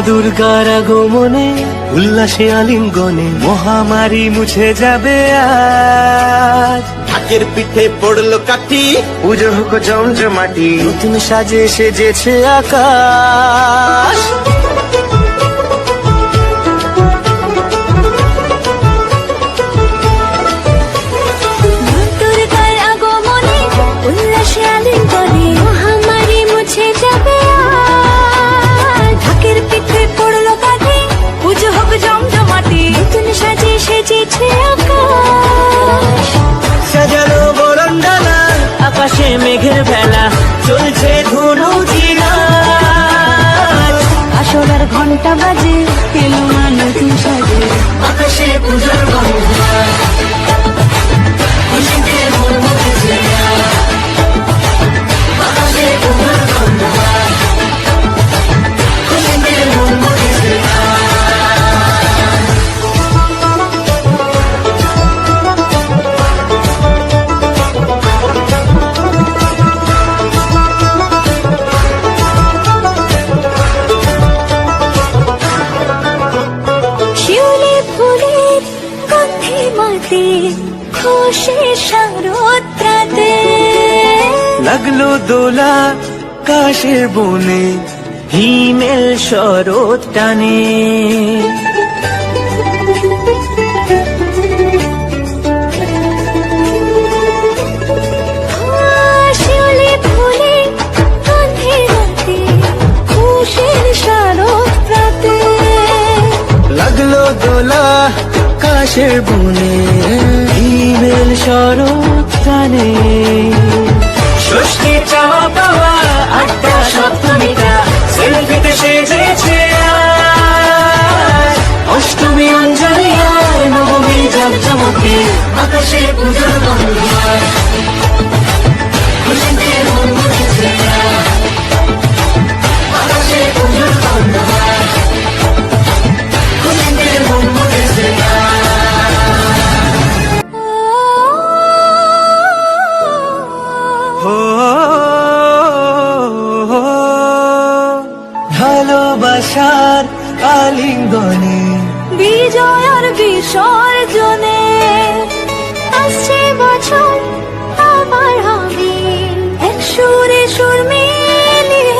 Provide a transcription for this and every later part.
দুর্গার আগমনে উল্লাসে আলিঙ্গনে মহামারী মুছে যাবে আজ। ঢাকের পিঠে পড়লো কাঠি, পুজো হোক জমজমাটি, নতুন সাজে সেজেছে আকাশ। দুর্গার আগমনে উল্লাসে আলিঙ্গনে মহামারী মুছে যাবে আজ। ঢাকের পিঠে পড়লো কাঠি, পুজো হোক জমজমাটি, নতুন সাজে সেজেছে আকাশ। সাজানো বরণডালা, আকাশে মেঘের ভেলা, চলছে ধনুচি নাচ। আসরার ঘন্টা বাজে, এলো মা নতুন সাজে, আকাশে পূজার গন্ধ, খুশিতে মন মতেছে আকাশে পূজার গন্ধ, খুশিতে মন মতেছে। শিউলি ফুলের গন্ধে মাতে, খুশি শারদরাতে। লাগলো দোলা কাশের বনে, হিমেল শরৎ টানে। শিউলি ফুলের গন্ধে মাতে, খুশির শারদরাতে। লাগলো দোলা কাশের বনে, হিমেল শরৎ টানে। ষষ্ঠী চাওয়া পাওয়া আটটা সপ্তমীটা সেলফিতে সেজেছে আজ। অষ্টমী অঞ্জলি আর নবমী জমজমকে, আকাশে পুজোর গন্ধ, খুশিতে মন মতেছে আকাশে পুজোর গন্ধ, খুশিতে মন মতেছে। ভালোবাসার আলিঙ্গনে, বিজয় আর বিসর্জনে আসছে বছর আবার হবে এক সুরে সুর মিলিয়ে।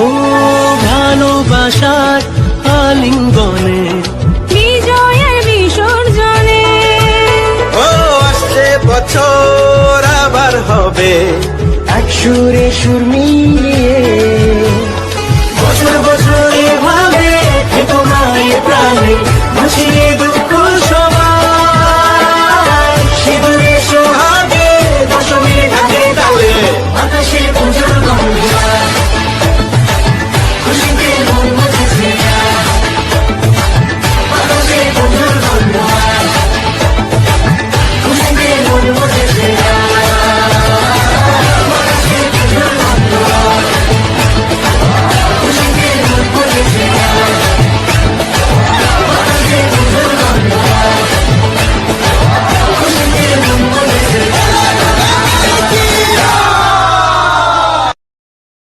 ও ভালোবাসার আলিঙ্গনে, বিজয় আর বিসর্জনে ও আসছে বছর আবার হবে এক সুরে সুর মিলিয়ে।